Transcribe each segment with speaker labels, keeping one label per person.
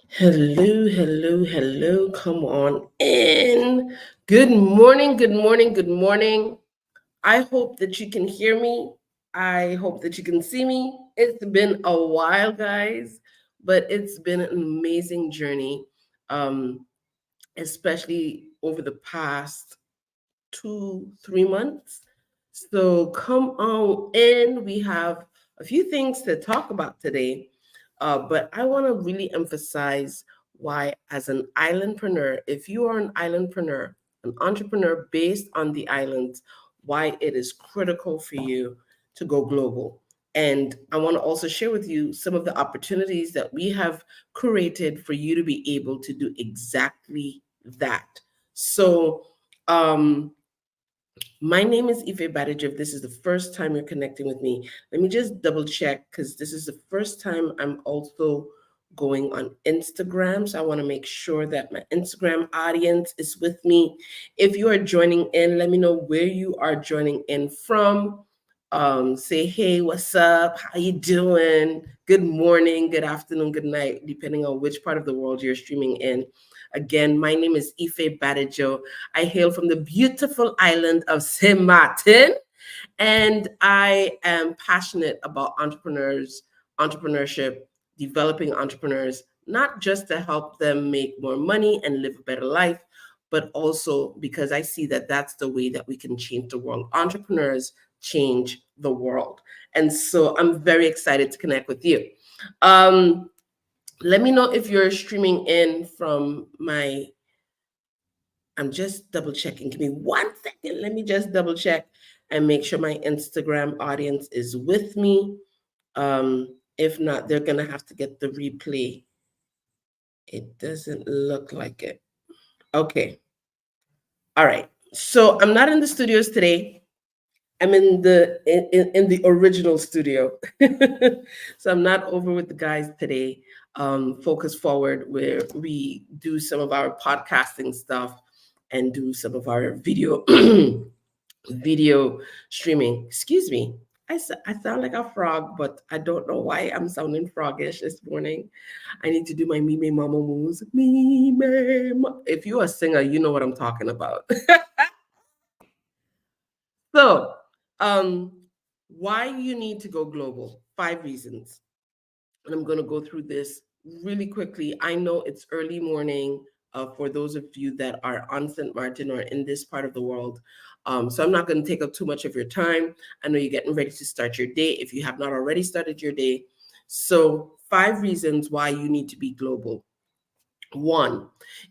Speaker 1: Hello, hello, hello. Come on in. Good morning, good morning, good morning. I hope that you can hear me. I hope that you can see me. It's been a while, guys, but it's been an amazing journey, um, especially over the past 2, 3 months. So come on in. We have a few things to talk about today, but I want to really emphasize why, as an islandpreneur, if you are an islandpreneur, an entrepreneur based on the islands, why it is critical for you to go global. And I want to also share with you some of the opportunities that we have created for you to be able to do exactly that. So, um, my name is Ife Badage. If this is the first time you're connecting with me, let me just double check because this is the first time I'm also going on Instagram. So I want to make sure that my Instagram audience is with me. If you are joining in, let me know where you are joining in from. Say, hey, what's up? How you doing? Good morning, good afternoon, good night, depending on which part of the world you're streaming in. Again, my name is Ife Badajo. I hail from the beautiful island of Saint Martin, and I am passionate about entrepreneurship, developing entrepreneurs, not just to help them make more money and live a better life, but also because I see that that's the way that we can change the world. Entrepreneurs change the world. And so I'm very excited to connect with you. Um, Let me know if you're streaming in from my. I'm just double checking. Give me 1 second. Let me just double check and make sure my Instagram audience is with me. If not, they're gonna have to get the replay. It doesn't look like it. Okay. All right. So I'm not in the studios today. I'm in the original studio. So I'm not over with the guys today. Focus Forward, where we do some of our podcasting stuff and do some of our video video streaming. Excuse me. I sound like a frog, but I don't know why I'm sounding froggish this morning. I need to do my me mama moves. If you're a singer, you know what I'm talking about. So, um, why you need to go global? 5 reasons. And I'm going to go through this really quickly. I know it's early morning for those of you that are on St. Martin or in this part of the world. So I'm not going to take up too much of your time. I know you're getting ready to start your day if you have not already started your day. So, 5 reasons why you need to be global. One,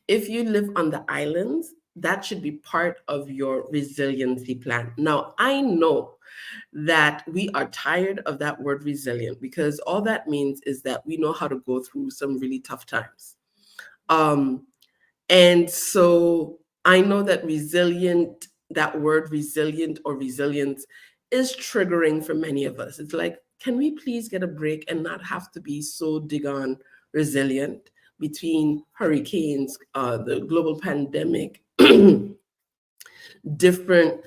Speaker 1: if you live on the islands, that should be part of your resiliency plan. Now, I know that we are tired of that word resilient because all that means is that we know how to go through some really tough times. Um, and so I know that resilient, that word resilient or resilience is triggering for many of us. It's like, can we please get a break and not have to be so dig on resilient between hurricanes, the global pandemic, different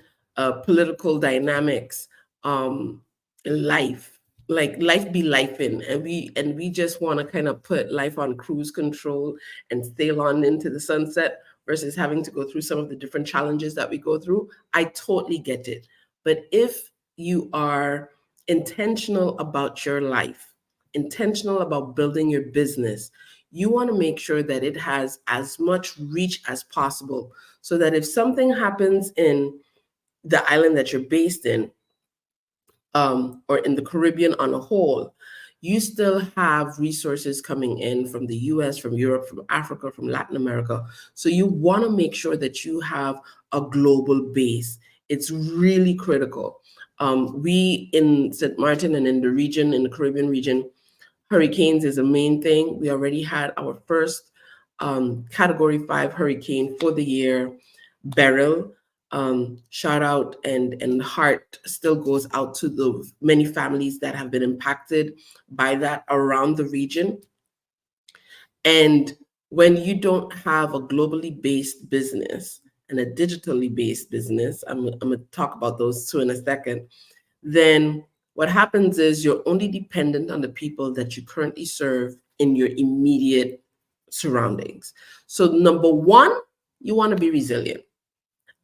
Speaker 1: political dynamics, um, life. Like life be life in, and we just want to kind of put life on cruise control and sail on into the sunset versus having to go through some of the different challenges that we go through. I totally get it. But if you are intentional about your life, intentional about building your business, you want to make sure that it has as much reach as possible so that if something happens in the island that you're based in, or in the Caribbean on a whole, you still have resources coming in from the US, from Europe, from Africa, from Latin America. So you want to make sure that you have a global base. It's really critical. We in St. Martin and in the region, in the Caribbean region, hurricanes is a main thing. We already had our first Category 5 hurricane for the year, Beryl. Shout out and heart still goes out to the many families that have been impacted by that around the region. And when you don't have a globally based business and a digitally based business, I'm going to talk about those two in a second, then what happens is you're only dependent on the people that you currently serve in your immediate surroundings. So number one, you want to be resilient.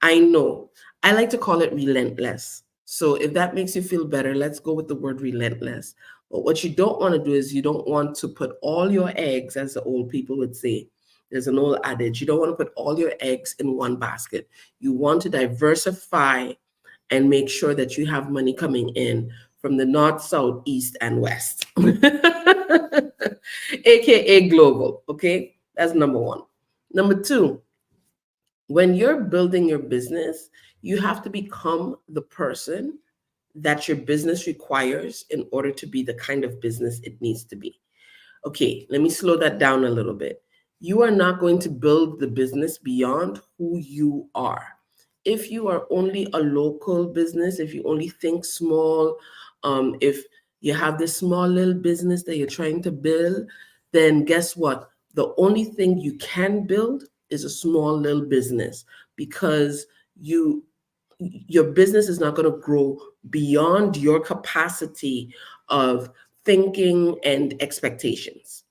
Speaker 1: I know. I like to call it relentless. So if that makes you feel better, let's go with the word relentless. But what you don't want to do is you don't want to put all your eggs, as the old people would say. There's an old adage, you don't want to put all your eggs in one basket. You want to diversify and make sure that you have money coming in from the north, south, east, and west, aka global. Okay, that's number one. Number two, when you're building your business, you have to become the person that your business requires in order to be the kind of business it needs to be. Okay, let me slow that down a little bit. You are not going to build the business beyond who you are. If you are only a local business, if you only think small, if you have this small little business that you're trying to build, then guess what? The only thing you can build is a small little business, because your business is not going to grow beyond your capacity of thinking and expectations.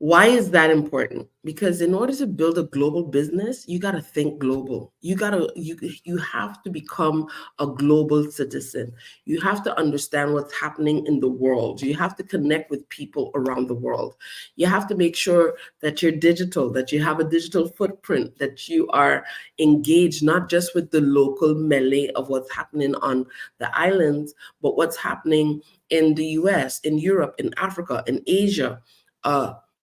Speaker 1: Why is that important? Because in order to build a global business, you got to think global. You have to become a global citizen. You have to understand what's happening in the world. You have to connect with people around the world. You have to make sure that you're digital, that you have a digital footprint, that you are engaged not just with the local melee of what's happening on the islands, but what's happening in the US, in Europe, in Africa, in Asia.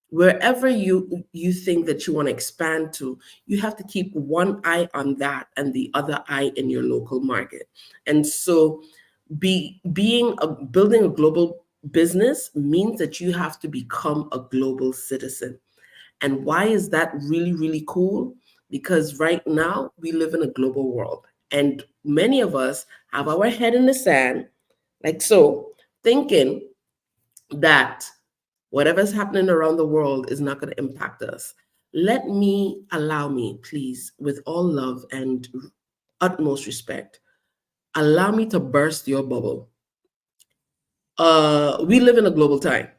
Speaker 1: Wherever you think that you want to expand to, you have to keep one eye on that and the other eye in your local market. And so building a global business means that you have to become a global citizen. And why is that really, really cool? Because right now we live in a global world, and many of us have our head in the sand, like so, thinking that whatever's happening around the world is not going to impact us. Allow me, please, with all love and utmost respect, allow me to burst your bubble. We live in a global time.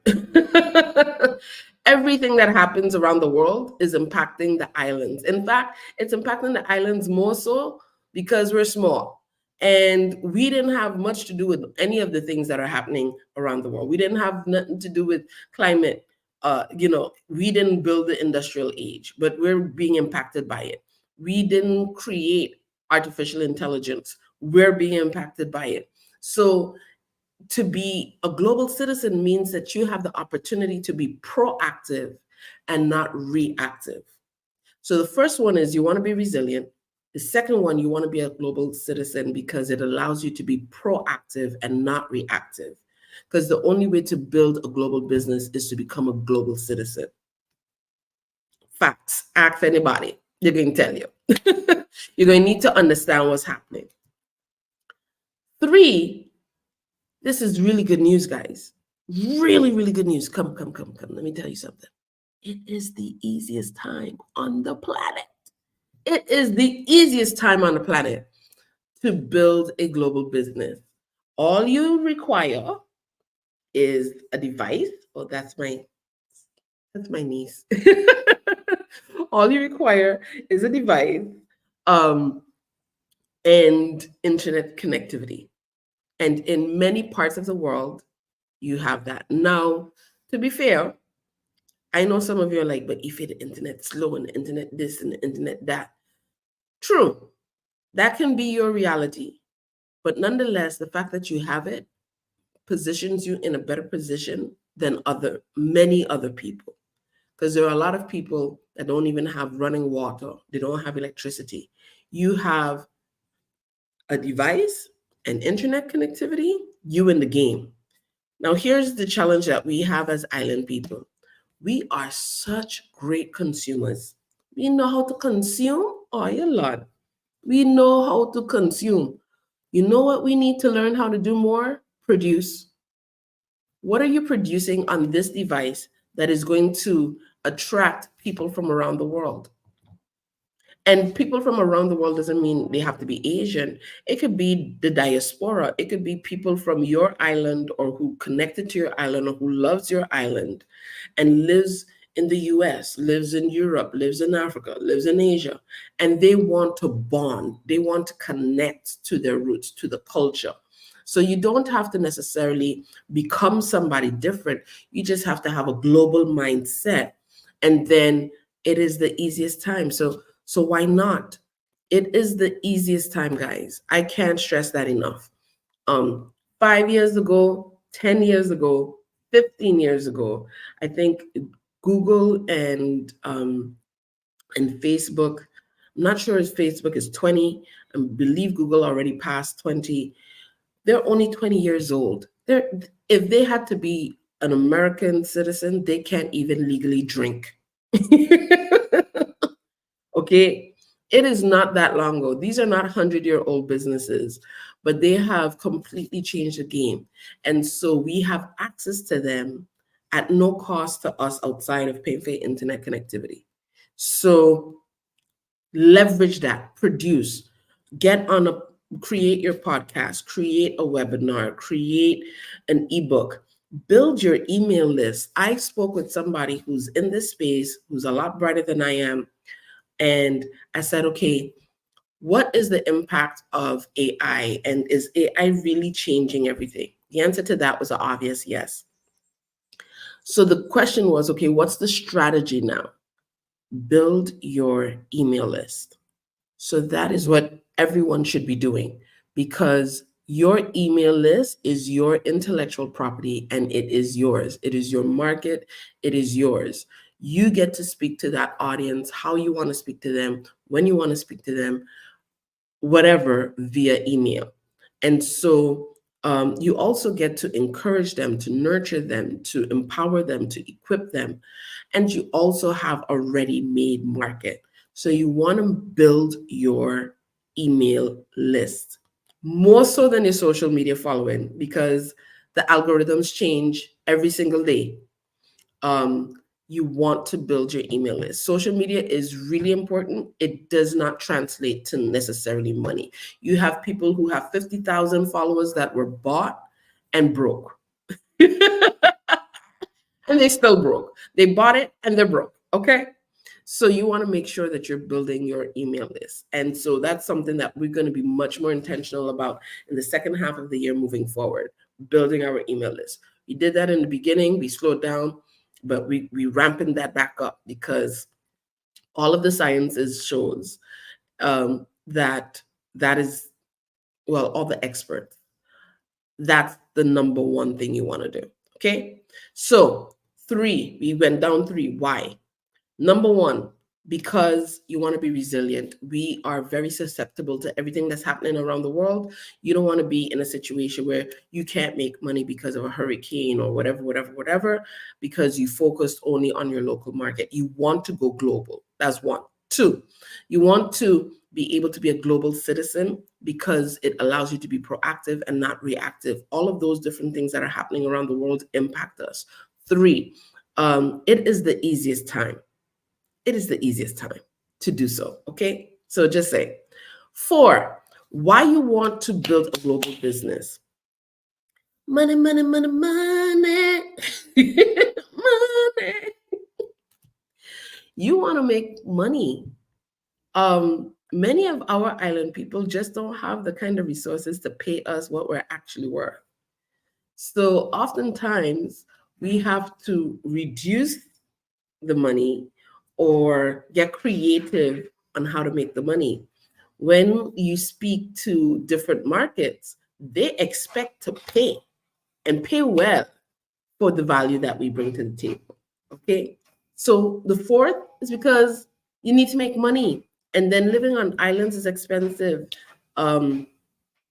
Speaker 1: Everything that happens around the world is impacting the islands. In fact, it's impacting the islands more so because we're small. And we didn't have much to do with any of the things that are happening around the world. We didn't have nothing to do with climate. We didn't build the industrial age, but we're being impacted by it. We didn't create artificial intelligence. We're being impacted by it. So to be a global citizen means that you have the opportunity to be proactive and not reactive. So the first one is you want to be resilient. The second one, you want to be a global citizen because it allows you to be proactive and not reactive. Because the only way to build a global business is to become a global citizen. Facts. Ask anybody. They're going to tell you. You're going to need to understand what's happening. 3, this is really good news, guys. Really, really good news. Come. Let me tell you something. It is the easiest time on the planet. It is the easiest time on the planet to build a global business. All you require is a device. Oh, that's my niece. All you require is a device and internet connectivity. And in many parts of the world, you have that. Now, to be fair, I know some of you are like, but if the internet's slow and the internet this and the internet that. True, that can be your reality. But nonetheless, the fact that you have it positions you in a better position than many other people. Because there are a lot of people that don't even have running water. They don't have electricity. You have a device and internet connectivity, you in the game. Now, here's the challenge that we have as island people. We are such great consumers. We know how to consume. Oh, yeah, Lord. We know how to consume. You know what we need to learn how to do more? Produce. What are you producing on this device that is going to attract people from around the world? And people from around the world doesn't mean they have to be Asian. It could be the diaspora. It could be people from your island or who connected to your island or who loves your island and lives in the US, lives in Europe, lives in Africa, lives in Asia, and they want to bond. They want to connect to their roots, to the culture. So you don't have to necessarily become somebody different. You just have to have a global mindset. And then it is the easiest time. So why not? It is the easiest time, guys. I can't stress that enough. 5 years ago, 10 years ago, 15 years ago, I think Google and Facebook, I'm not sure if Facebook is 20. I believe Google already passed 20. They're only 20 years old. If they had to be an American citizen, they can't even legally drink. Okay, it is not that long ago. These are not 100-year-old businesses, but they have completely changed the game. And so we have access to them at no cost to us outside of paying for internet connectivity. So leverage that, produce, create your podcast, create a webinar, create an ebook, build your email list. I spoke with somebody who's in this space, who's a lot brighter than I am. And I said, okay, what is the impact of AI? And is AI really changing everything? The answer to that was an obvious yes. So the question was, okay, what's the strategy now? Build your email list. So that is what everyone should be doing, because your email list is your intellectual property and it is yours. It is your market. It is yours. You get to speak to that audience how you want to speak to them, when you want to speak to them, whatever, via email. And so you also get to encourage them, to nurture them, to empower them, to equip them. And you also have a ready-made market. So you want to build your email list more so than your social media following, because the algorithms change every single day. You want to build your email list. Social media is really important. It does not translate to necessarily money. You have people who have 50,000 followers that were bought and broke. And they still broke. They bought it and they're broke. Okay. So you want to make sure that you're building your email list. And so that's something that we're going to be much more intentional about in the second half of the year moving forward, building our email list. We did that in the beginning, we slowed down, but we ramping that back up because all of the sciences shows that is, well, all the experts, that's the number one thing you want to do. Okay. So 3, we went down 3. Why? Number 1, because you want to be resilient. We are very susceptible to everything that's happening around the world. You don't want to be in a situation where you can't make money because of a hurricane or whatever, because you focused only on your local market. You want to go global. That's 1. 2, you want to be able to be a global citizen because it allows you to be proactive and not reactive. All of those different things that are happening around the world impact us. 3, it is the easiest time. It is the easiest time to do so. Okay. So just say 4, why you want to build a global business. Money, money, money, money. Money. You want to make money. Many of our island people just don't have the kind of resources to pay us what we're actually worth. So oftentimes we have to reduce the money or get creative on how to make the money. When you speak to different markets, they expect to pay and pay well for the value that we bring to the table. Okay. So the 4th is because you need to make money. And then living on islands is expensive.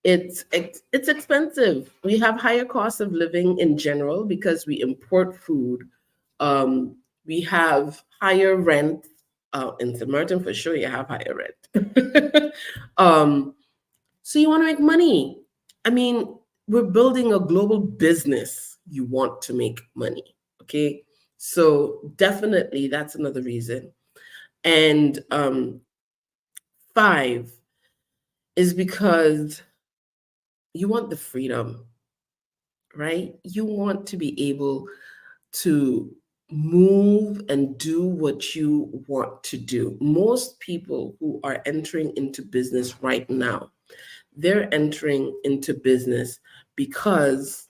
Speaker 1: It's expensive. We have higher costs of living in general because we import food. We have higher rent. In St. Martin, for sure, you have higher rent. So you want to make money. I mean, we're building a global business. You want to make money. Okay. So definitely that's another reason. And 5 is because you want the freedom, right? You want to be able to move and do what you want to do. Most people who are entering into business right now, they're entering into business because,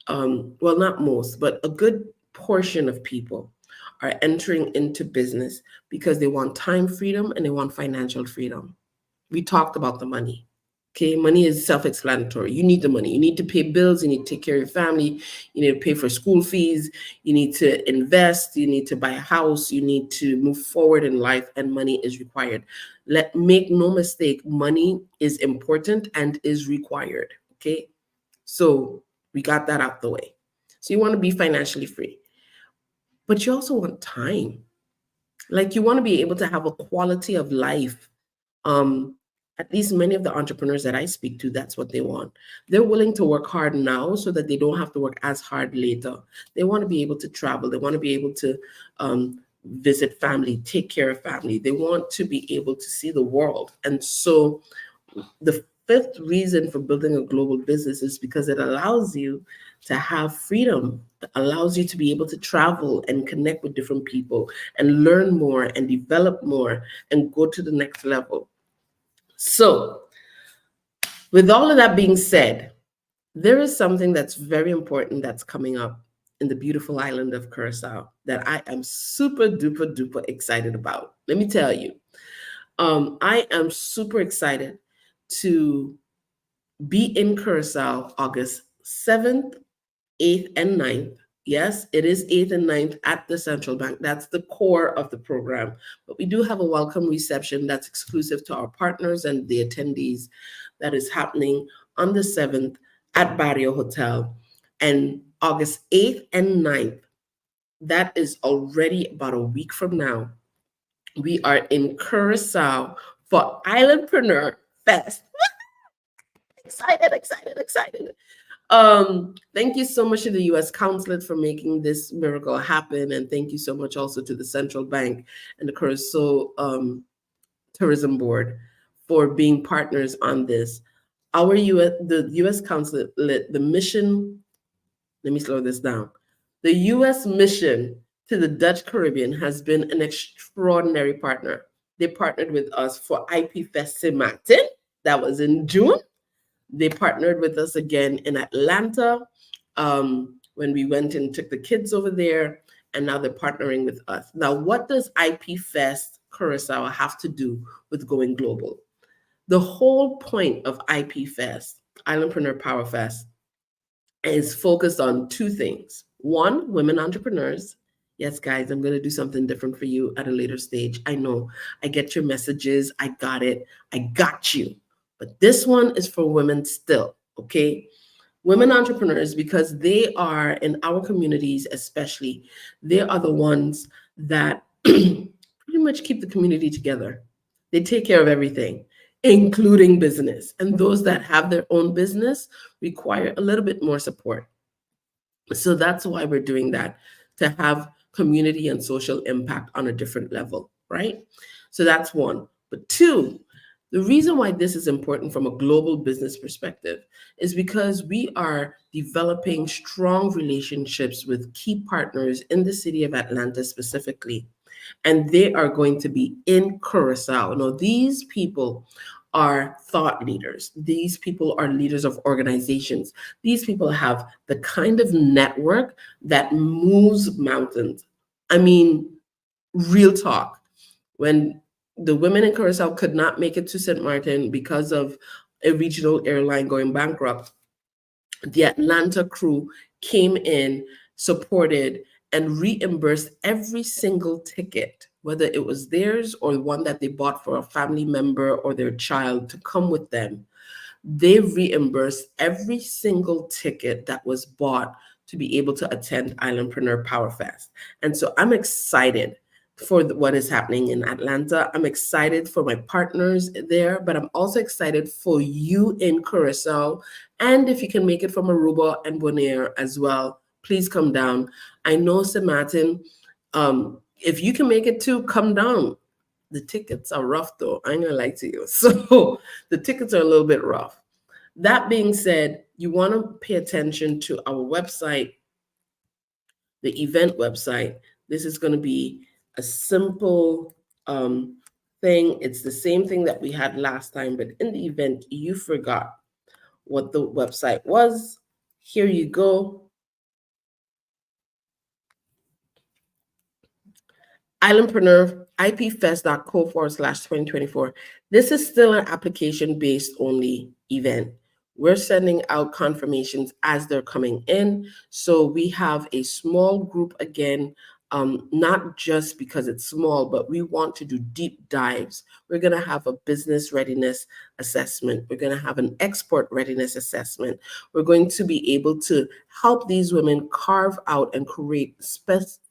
Speaker 1: well, not most, but a good portion of people are entering into business because they want time freedom and they want financial freedom. We talked about the money. Okay, money is self-explanatory. You need the money. You need to pay bills. You need to take care of your family. You need to pay for school fees. You need to invest. You need to buy a house. You need to move forward in life, and money is required. Make no mistake, money is important and is required. Okay, so we got that out the way. So you want to be financially free, but you also want time. Like you want to be able to have a quality of life. um, at least many of the entrepreneurs that I speak to, that's what they want. They're willing to work hard now so that they don't have to work as hard later. They want to be able to travel. They want to be able to visit family, take care of family. They want to be able to see the world. And so the fifth reason for building a global business is because it allows you to have freedom. It allows you to be able to travel and connect with different people and learn more and develop more and go to the next level. So, with all of that being said, there is something that's very important that's coming up in the beautiful island of Curacao that I am super duper duper excited about. Let me tell you, I am super excited to be in Curacao August 7th, 8th, and 9th. Yes, it is 8th and 9th at the Central Bank. That's the core of the program. But we do have a welcome reception that's exclusive to our partners and the attendees that is happening on the 7th at Barrio Hotel. And August 8th and 9th, that is already about a week from now. We are in Curacao for Islandpreneur Fest. Excited, excited, excited. Thank you so much to the U.S. Consulate for making this miracle happen, and thank you so much also to the Central Bank and the Curacao Tourism Board for being partners on this. The U.S. Consulate, the mission. Let me slow this down. The U.S. mission to the Dutch Caribbean has been an extraordinary partner. They partnered with us for IP Fest St. Martin. That was in June. They partnered with us again in Atlanta when we went and took the kids over there, and now they're partnering with us. Now, what does IP Fest Curacao have to do with going global? The whole point of IP Fest, Islandpreneur Power Fest, is focused on two things. One, women entrepreneurs. Yes, guys, I'm going to do something different for you at a later stage. I know. I get your messages. I got it. I got you. But this one is for women still, okay? Women entrepreneurs, because they are in our communities, especially, they are the ones that pretty much keep the community together. They take care of everything, including business. And those that have their own business require a little bit more support. So that's why we're doing that, to have community and social impact on a different level, right? So that's one. But two, the reason why this is important from a global business perspective is because we are developing strong relationships with key partners in the city of Atlanta specifically, and they are going to be in Curacao. Now, these people are thought leaders. These people are leaders of organizations. These people have the kind of network that moves mountains. I mean, real talk. When the women in Curacao could not make it to St. Martin because of a regional airline going bankrupt, the Atlanta crew came in, supported, and reimbursed every single ticket, whether it was theirs or one that they bought for a family member or their child to come with them. They reimbursed every single ticket that was bought to be able to attend Islandpreneur Power Fest. And so I'm excited for what is happening in Atlanta. I'm excited for my partners there, but I'm also excited for you in Curacao. And if you can make it from Aruba and Bonaire as well, please come down. I know St. Martin, if you can make it too, come down. The tickets are rough though, I ain't gonna lie to you. So the tickets are a little bit rough. That being said, you wanna pay attention to our website, the event website. This is going to be a simple thing. It's the same thing that we had last time, but in the event you forgot what the website was, here you go. Islandpreneur, ipfest.co/2024. This is still an application-based only event. We're sending out confirmations as they're coming in. So we have a small group again, not just because it's small, but we want to do deep dives. We're going to have a business readiness assessment. We're going to have an export readiness assessment. We're going to be able to help these women carve out and create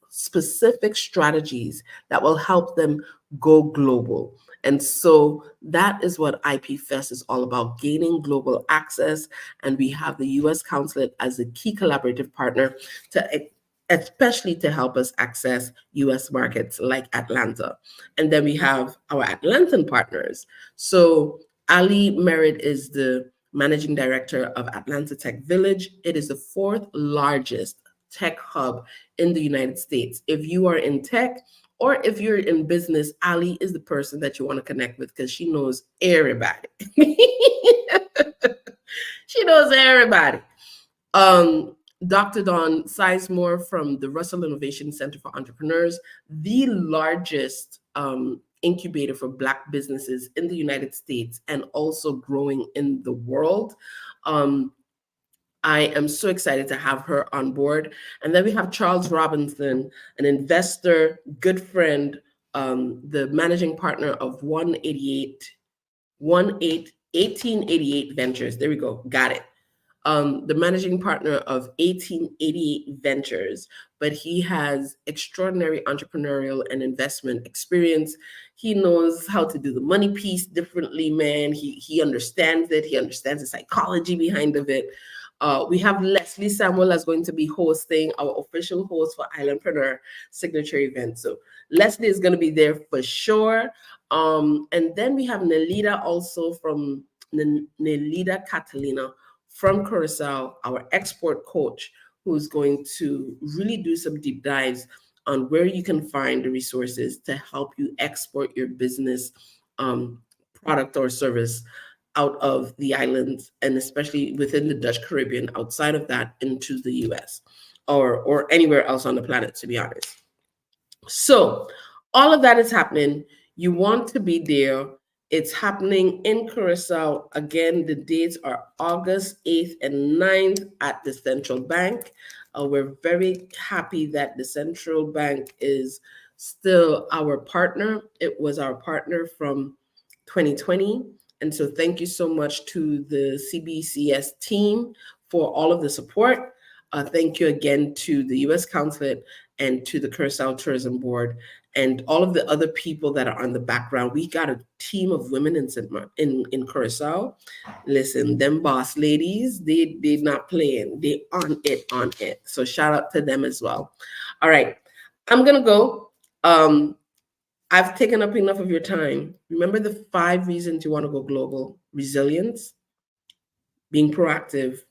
Speaker 1: specific strategies that will help them go global. And so that is what IP Fest is all about, gaining global access. And we have the US Consulate as a key collaborative partner to especially to help us access US markets like Atlanta. And then we have our Atlantan partners. So Ali Merritt is the managing director of Atlanta Tech Village. It is the fourth largest tech hub in the United States. If you are in tech or if you're in business, Ali is the person that you want to connect with because she knows everybody. She knows everybody. Dr. Dawn Sizemore from the Russell Innovation Center for Entrepreneurs, the largest incubator for Black businesses in the United States and also growing in the world. I am so excited to have her on board. And then we have Charles Robinson, an investor, good friend, the managing partner of 1888 Ventures. There we go. Got it. The managing partner of 1888 Ventures, but he has extraordinary entrepreneurial and investment experience. He knows how to do the money piece differently, man. He understands it. He understands the psychology behind of it. We have Leslie Samuel as going to be hosting our official host for Islandpreneur signature event. So Leslie is going to be there for sure. And then we have Nelida also from Nelida Catalina from Curacao, our export coach, who's going to really do some deep dives on where you can find the resources to help you export your business product or service out of the islands, and especially within the Dutch Caribbean, outside of that into the US or anywhere else on the planet, to be honest. So all of that is happening. You want to be there. It's happening in Curacao. Again, the dates are August 8th and 9th at the Central Bank. We're very happy that the Central Bank is still our partner. It was our partner from 2020. And so thank you so much to the CBCS team for all of the support. Thank you again to the US Consulate and to the Curacao Tourism Board and all of the other people that are on the background. We got a team of women in Curacao. Listen, them boss ladies, they not playing. They on it. So shout out to them as well. All right, I'm gonna go. I've taken up enough of your time. Remember the 5 reasons you want to go global: resilience, being proactive,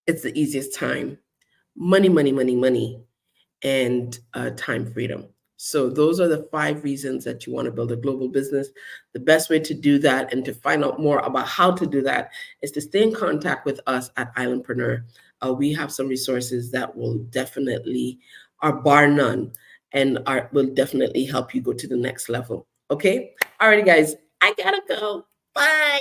Speaker 1: it's the easiest time, money, and time freedom. So those are the 5 reasons that you want to build a global business. The best way to do that and to find out more about how to do that is to stay in contact with us at Islandpreneur. We have some resources that will definitely, are bar none, and will definitely help you go to the next level. Okay? All right, guys, I gotta go. Bye.